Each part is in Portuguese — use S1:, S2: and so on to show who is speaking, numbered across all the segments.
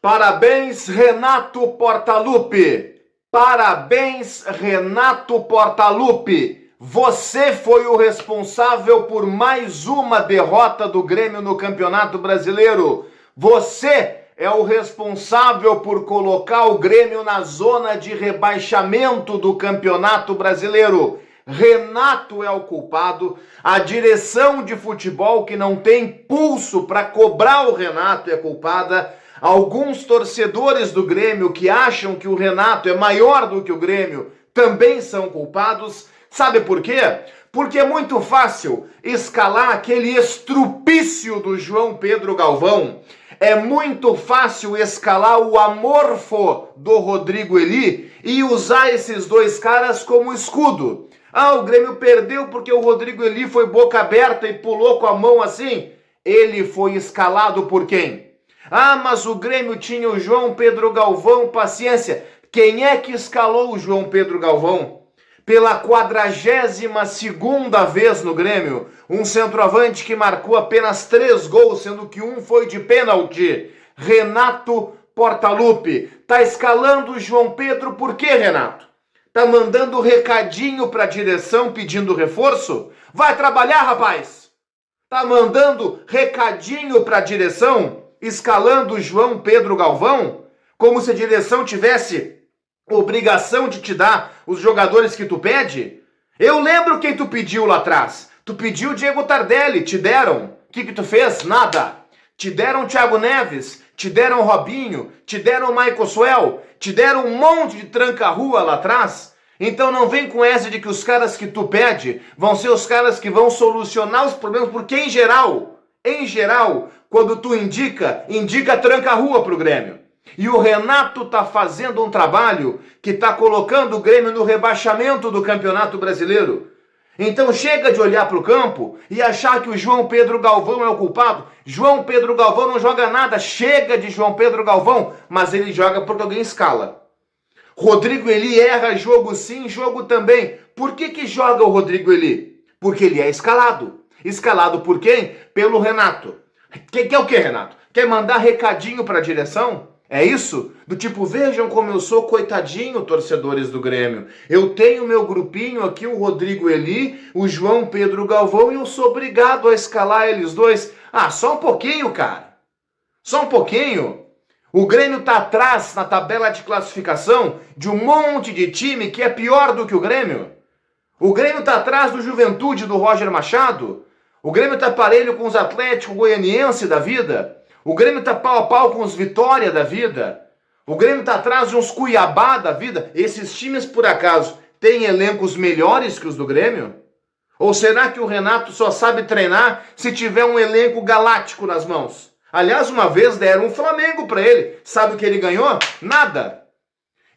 S1: Parabéns, Renato Portaluppi! Parabéns, Renato Portaluppi! Você foi o responsável por mais uma derrota do Grêmio no Campeonato Brasileiro. Você é o responsável por colocar o Grêmio na zona de rebaixamento do Campeonato Brasileiro. Renato é o culpado. A direção de futebol, que não tem pulso para cobrar o Renato, é culpada. Alguns torcedores do Grêmio que acham que o Renato é maior do que o Grêmio também são culpados. Sabe por quê? Porque é muito fácil escalar aquele estrupício do João Pedro Galvão. É muito fácil escalar o amorfo do Rodrigo Eli e usar esses dois caras como escudo. Ah, o Grêmio perdeu porque o Rodrigo Eli foi boca aberta e pulou com a mão assim. Ele foi escalado por quem? Ah, mas o Grêmio tinha o João Pedro Galvão, paciência. Quem é que escalou o João Pedro Galvão? Pela 42ª vez no Grêmio, um centroavante que marcou apenas 3 gols, sendo que um foi de pênalti. Renato Portaluppi. Tá escalando o João Pedro por quê, Renato? Tá mandando recadinho pra direção pedindo reforço? Vai trabalhar, rapaz! Tá mandando recadinho pra direção? Escalando o João Pedro Galvão, como se a direção tivesse obrigação de te dar os jogadores que tu pede? Eu lembro quem tu pediu lá atrás. Tu pediu o Diego Tardelli, te deram. O que tu fez? Nada. Te deram o Thiago Neves, te deram o Robinho, te deram o Michael Suel, te deram um monte de tranca-rua lá atrás. Então não vem com essa de que os caras que tu pede vão ser os caras que vão solucionar os problemas, porque em geral, quando tu indica tranca-rua pro Grêmio. E o Renato tá fazendo um trabalho que tá colocando o Grêmio no rebaixamento do Campeonato Brasileiro. Então chega de olhar pro campo e achar que o João Pedro Galvão é o culpado. João Pedro Galvão não joga nada, chega de João Pedro Galvão, mas ele joga porque alguém escala. Rodrigo Eli erra jogo sim, jogo também. Por que joga o Rodrigo Eli? Porque ele é escalado. Escalado por quem? Pelo Renato. Quer o que, Renato? Quer mandar recadinho para a direção? É isso? Do tipo, vejam como eu sou coitadinho, torcedores do Grêmio. Eu tenho meu grupinho aqui, o Rodrigo Eli, o João Pedro Galvão, e eu sou obrigado a escalar eles dois. Ah, só um pouquinho, cara. Só um pouquinho. O Grêmio tá atrás na tabela de classificação de um monte de time que é pior do que o Grêmio. O Grêmio tá atrás do Juventude, do Roger Machado. O Grêmio tá parelho com os Atlético Goianiense da vida. O Grêmio tá pau a pau com os Vitória da vida. O Grêmio tá atrás de uns Cuiabá da vida. Esses times, por acaso, têm elencos melhores que os do Grêmio? Ou será que o Renato só sabe treinar se tiver um elenco galáctico nas mãos? Aliás, uma vez deram um Flamengo pra ele. Sabe o que ele ganhou? Nada.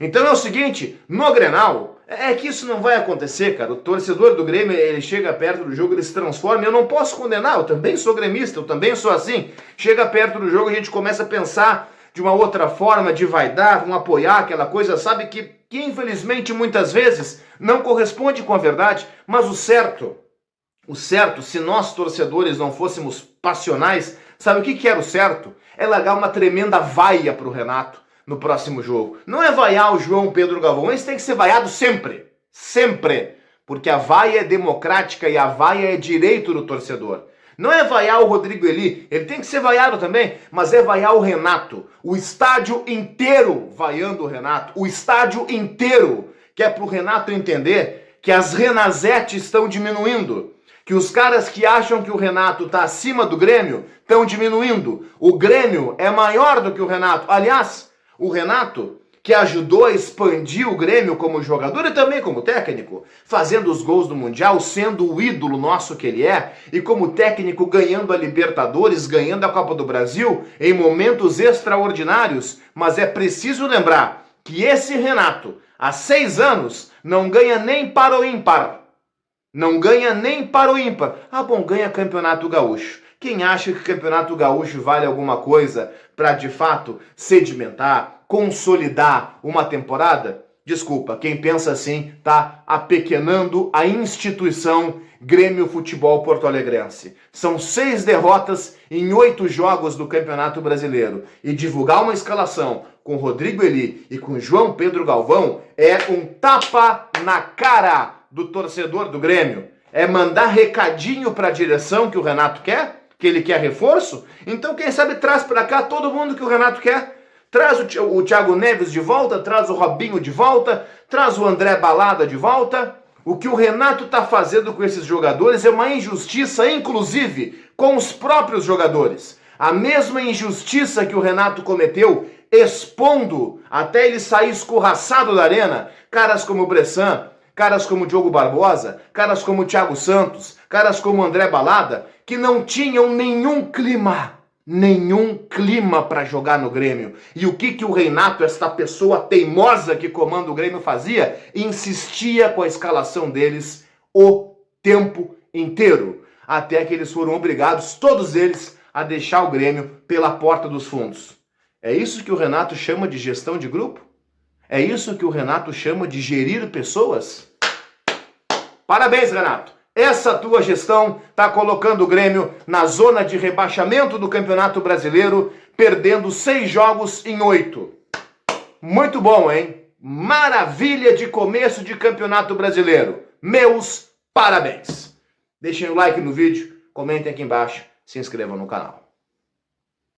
S1: Então é o seguinte, no Grenal, é que isso não vai acontecer, cara. O torcedor do Grêmio, ele chega perto do jogo, ele se transforma. Eu não posso condenar, eu também sou gremista, eu também sou assim. Chega perto do jogo, a gente começa a pensar de uma outra forma, de vai dar, vão apoiar aquela coisa, sabe, que infelizmente muitas vezes não corresponde com a verdade. Mas o certo, se nós torcedores não fôssemos passionais, sabe o que era o certo? É largar uma tremenda vaia pro Renato no próximo jogo. Não é vaiar o João Pedro Galvão, esse tem que ser vaiado sempre. Sempre. Porque a vaia é democrática e a vaia é direito do torcedor. Não é vaiar o Rodrigo Eli, ele tem que ser vaiado também, mas é vaiar o Renato. O estádio inteiro vaiando o Renato. O estádio inteiro. Que é pro Renato entender que as renazetes estão diminuindo. Que os caras que acham que o Renato está acima do Grêmio estão diminuindo. O Grêmio é maior do que o Renato. Aliás, o Renato, que ajudou a expandir o Grêmio como jogador e também como técnico, fazendo os gols do Mundial, sendo o ídolo nosso que ele é, e como técnico ganhando a Libertadores, ganhando a Copa do Brasil, em momentos extraordinários. Mas é preciso lembrar que esse Renato, há 6 anos, não ganha nem para o ímpar. Não ganha nem para o ímpar. Ah, bom, ganha Campeonato Gaúcho. Quem acha que o Campeonato Gaúcho vale alguma coisa para, de fato, sedimentar, consolidar uma temporada? Desculpa, quem pensa assim está apequenando a instituição Grêmio Futebol Porto Alegrense. São 6 derrotas em 8 jogos do Campeonato Brasileiro. E divulgar uma escalação com Rodrigo Eli e com João Pedro Galvão é um tapa na cara do torcedor do Grêmio. É mandar recadinho para a direção que o Renato quer, que ele quer reforço. Então quem sabe traz para cá todo mundo que o Renato quer. Traz o Thiago Neves de volta, traz o Robinho de volta, traz o André Balada de volta. O que o Renato está fazendo com esses jogadores é uma injustiça, inclusive, com os próprios jogadores. A mesma injustiça que o Renato cometeu, expondo, até ele sair escorraçado da arena, caras como o Bressan, caras como o Diogo Barbosa, caras como o Thiago Santos, caras como o André Balada, que não tinham nenhum clima para jogar no Grêmio. E o que o Renato, esta pessoa teimosa que comanda o Grêmio, fazia? Insistia com a escalação deles o tempo inteiro, até que eles foram obrigados, todos eles, a deixar o Grêmio pela porta dos fundos. É isso que o Renato chama de gestão de grupo? É isso que o Renato chama de gerir pessoas? Parabéns, Renato! Essa tua gestão está colocando o Grêmio na zona de rebaixamento do Campeonato Brasileiro, perdendo 6 jogos em 8. Muito bom, hein? Maravilha de começo de Campeonato Brasileiro. Meus parabéns! Deixem o like no vídeo, comentem aqui embaixo, se inscrevam no canal.